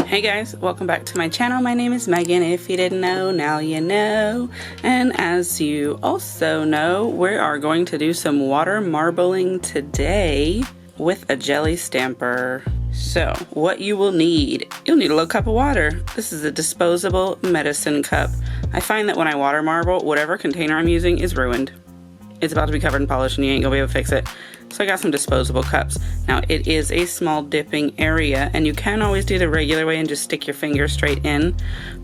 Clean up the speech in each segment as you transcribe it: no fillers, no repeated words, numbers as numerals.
Hey guys, welcome back to my channel. My name is Megan. If you didn't know, now you know. And as you also know, we are going to do some water marbling today with a jelly stamper. So what you will need, you'll need a little cup of water. This is a disposable medicine cup. I find that when I water marble, whatever container I'm using is ruined. It's about to be covered in polish and you ain't gonna be able to fix it. So I got some disposable cups. Now it is a small dipping area and you can always do the regular way and just stick your finger straight in.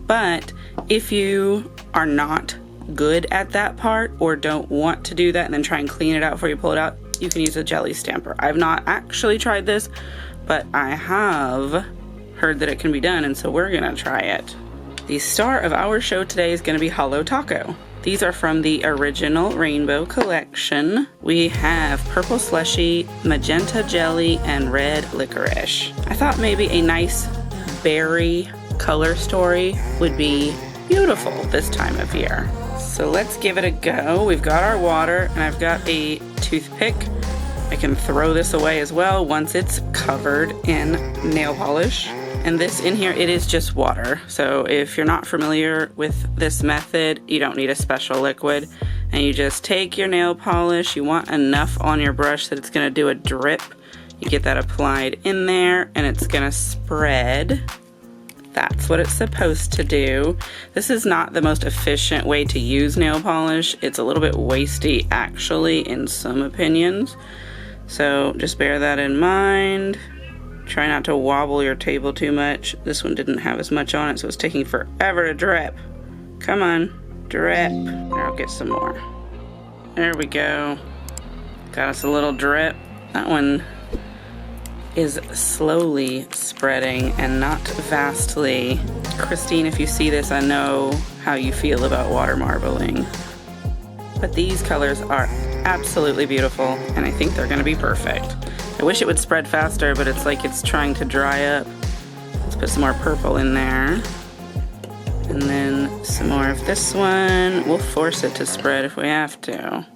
But if you are not good at that part or don't want to do that and then try and clean it out before you pull it out, you can use a jelly stamper. I've not actually tried this, but I have heard that it can be done, and so we're gonna try it. The star of our show today is gonna be Hollow Taco. These are from the original Rainbow collection. We have purple slushy, magenta jelly, and red licorice. I thought maybe a nice berry color story would be beautiful this time of year. So let's give it a go. We've got our water and I've got a toothpick. I can throw this away as well once it's covered in nail polish. And this in here, it is just water. So if you're not familiar with this method, you don't need a special liquid. And you just take your nail polish, you want enough on your brush that it's gonna do a drip. You get that applied in there and it's gonna spread. That's what it's supposed to do. This is not the most efficient way to use nail polish. It's a little bit wasty actually in some opinions. So just bear that in mind. Try not to wobble your table too much. This one didn't have as much on it, so it's taking forever to drip. Come on, drip. Here, I'll get some more. There we go. Got us a little drip. That one is slowly spreading and not vastly. Christine, if you see this, I know how you feel about water marbling. But these colors are absolutely beautiful, and I think they're gonna be perfect. I wish it would spread faster, but it's like it's trying to dry up. Let's put some more purple in there. And then some more of this one. We'll force it to spread if we have to.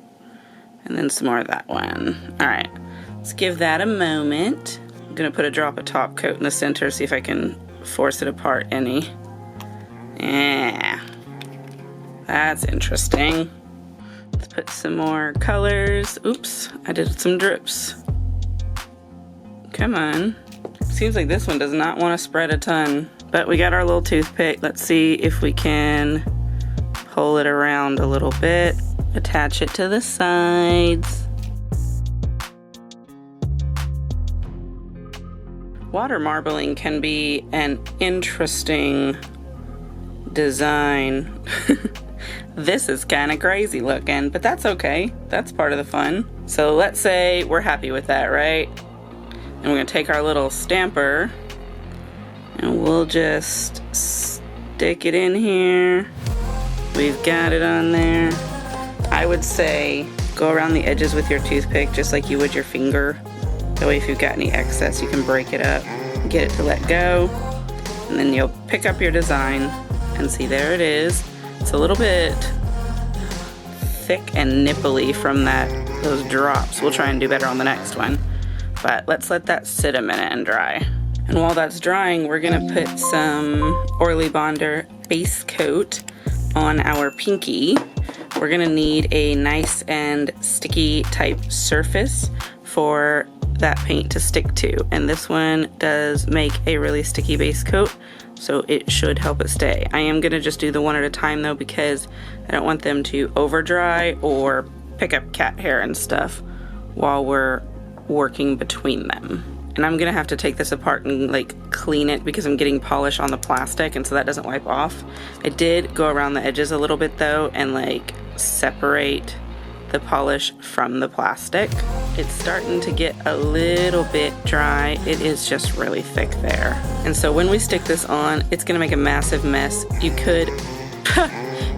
And then some more of that one. All right, let's give that a moment. I'm gonna put a drop of top coat in the center, see if I can force it apart any. Yeah, that's interesting. Let's put some more colors. Oops, I did some drips. Come on. Seems like this one does not want to spread a ton. But we got our little toothpick. Let's see if we can pull it around a little bit. Attach it to the sides. Water marbling can be an interesting design. This is kind of crazy looking, but that's okay. That's part of the fun. So let's say we're happy with that, right? And we're gonna take our little stamper and we'll just stick it in here. We've got it on there. I would say go around the edges with your toothpick just like you would your finger. That way if you've got any excess, you can break it up, get it to let go, and then you'll pick up your design and see there it is. It's a little bit thick and nipply from those drops. We'll try and do better on the next one. But let's let that sit a minute and dry. And while that's drying, we're gonna put some Orly Bonder base coat on our pinky. We're gonna need a nice and sticky type surface for that paint to stick to. And this one does make a really sticky base coat, so it should help it stay. I am gonna just do the one at a time though, because I don't want them to over dry or pick up cat hair and stuff while we're working between them. And I'm gonna have to take this apart and like clean it because I'm getting polish on the plastic, and so that doesn't wipe off. I did go around the edges a little bit though and like separate the polish from the plastic. It's starting to get a little bit dry. It is just really thick there. And so when we stick this on, it's gonna make a massive mess. You could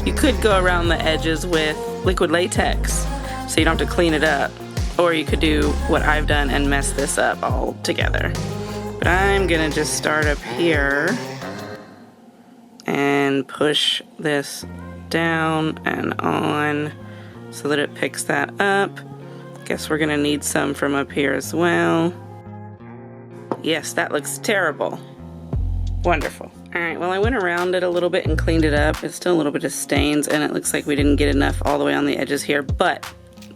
you could go around the edges with liquid latex so you don't have to clean it up. Or you could do what I've done and mess this up all together. But I'm gonna just start up here and push this down and on so that it picks that up. Guess we're gonna need some from up here as well. Yes, that looks terrible. Wonderful. All right, well, I went around it a little bit and cleaned it up. It's still a little bit of stains, and it looks like we didn't get enough all the way on the edges here, but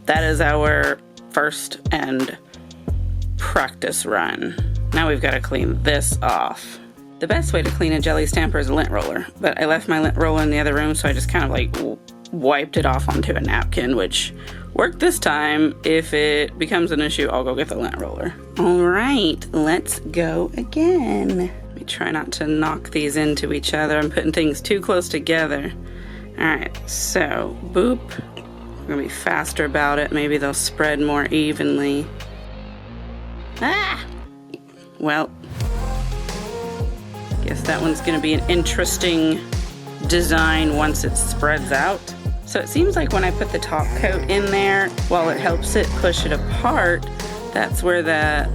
that is our first and practice run. Now we've got to clean this off. The best way to clean a jelly stamper is a lint roller, but I left my lint roller in the other room, so I just kind of like wiped it off onto a napkin, which worked this time. If it becomes an issue, I'll go get the lint roller. All right, let's go again. We try not to knock these into each other. I'm putting things too close together. All right, so boop. We're gonna be faster about it. Maybe they'll spread more evenly. Ah! Well, guess that one's gonna be an interesting design once it spreads out. So it seems like when I put the top coat in there, while it helps it push it apart, that's where the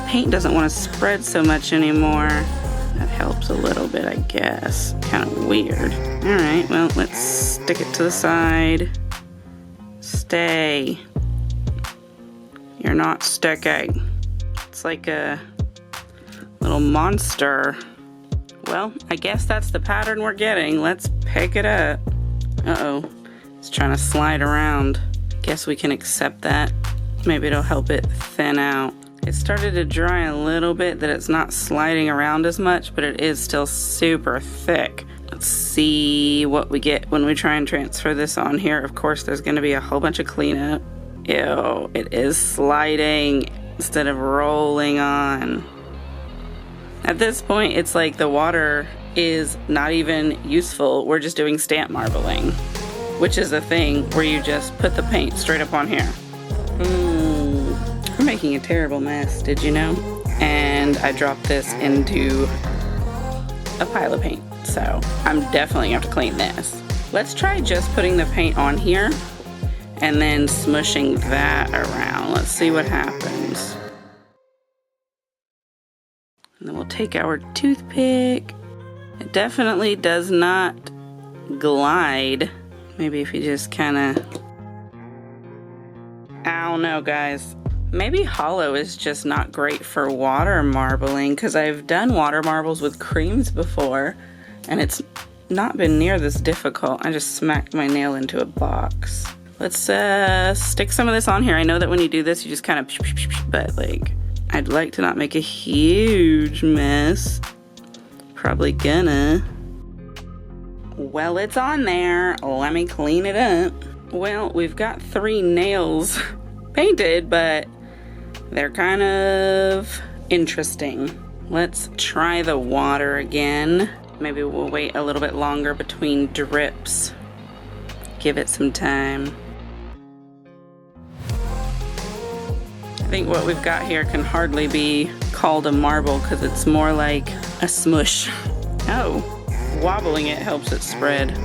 paint doesn't want to spread so much anymore. That helps a little bit, I guess. Kind of weird. All right, well, let's stick it to the side. Stay. You're not sticking. It's like a little monster. Well, I guess that's the pattern we're getting. Let's pick it up. Uh-oh, it's trying to slide around. Guess we can accept that. Maybe it'll help it thin out. It started to dry a little bit, that it's not sliding around as much, but it is still super thick. Let's see what we get when we try and transfer this on here. Of course, there's gonna be a whole bunch of cleanup. Ew, it is sliding instead of rolling on. At this point, it's like the water is not even useful. We're just doing stamp marbling, which is a thing where you just put the paint straight up on here. We're making a terrible mess, did you know? And I dropped this into a pile of paint, so I'm definitely gonna have to clean this. Let's try just putting the paint on here and then smushing that around. Let's see what happens. And then we'll take our toothpick. It definitely does not glide. Maybe if you just kind of, I don't know, guys. Maybe hollow is just not great for water marbling, because I've done water marbles with creams before and it's not been near this difficult. I just smacked my nail into a box. Let's stick some of this on here. I know that when you do this, you just kind of, but like, I'd like to not make a huge mess. Probably gonna. Well, it's on there. Let me clean it up. Well, we've got 3 nails painted, but they're kind of interesting. Let's try the water again. Maybe we'll wait a little bit longer between drips. Give it some time. I think what we've got here can hardly be called a marble because it's more like a smush. Oh, wobbling it helps it spread.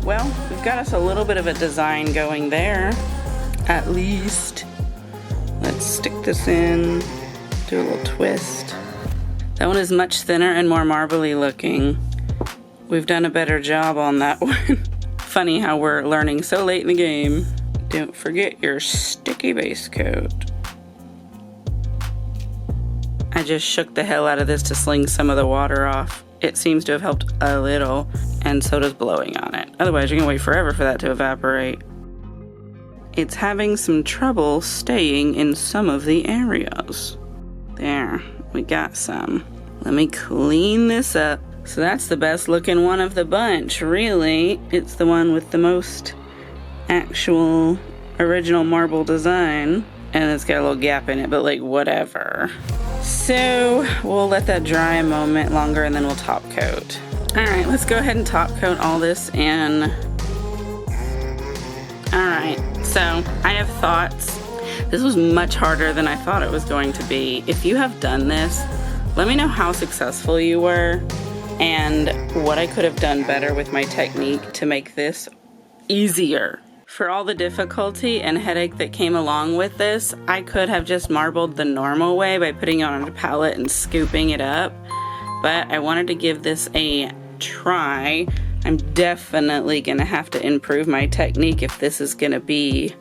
Well, we've got us a little bit of a design going there, at least. Let's stick this in, do a little twist. That one is much thinner and more marbly looking. We've done a better job on that one. Funny how we're learning so late in the game. Don't forget your sticky base coat. I just shook the hell out of this to sling some of the water off. It seems to have helped a little, and so does blowing on it. Otherwise, you're gonna wait forever for that to evaporate. It's having some trouble staying in some of the areas. There, we got some. Let me clean this up. So that's the best looking one of the bunch, really. It's the one with the most actual original marble design. And it's got a little gap in it, but like whatever. So we'll let that dry a moment longer and then we'll top coat. All right, let's go ahead and top coat all this in. All right, so I have thoughts. This was much harder than I thought it was going to be. If you have done this, let me know how successful you were and what I could have done better with my technique to make this easier. For all the difficulty and headache that came along with this, I could have just marbled the normal way by putting it on a palette and scooping it up, but I wanted to give this a try. I'm definitely gonna have to improve my technique if this is gonna be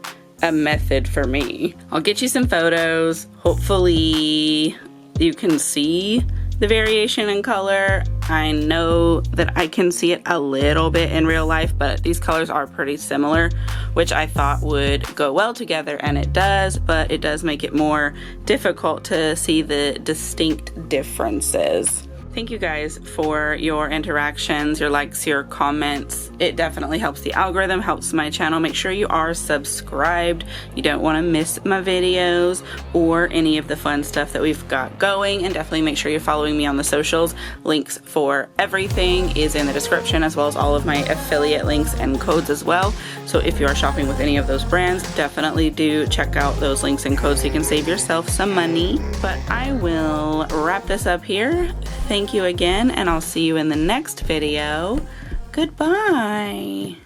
a method for me. I'll get you some photos. Hopefully you can see The variation in color, I know that I can see it a little bit in real life, but these colors are pretty similar, which I thought would go well together, and it does, but it does make it more difficult to see the distinct differences. Thank you guys for your interactions, your likes, your comments. It definitely helps the algorithm, helps my channel. Make sure you are subscribed. You don't want to miss my videos or any of the fun stuff that we've got going. And definitely make sure you're following me on the socials. Links for everything is in the description, as well as all of my affiliate links and codes as well. So if you are shopping with any of those brands, definitely do check out those links and codes so you can save yourself some money. But I will wrap this up here. Thank you again, and I'll see you in the next video. Goodbye.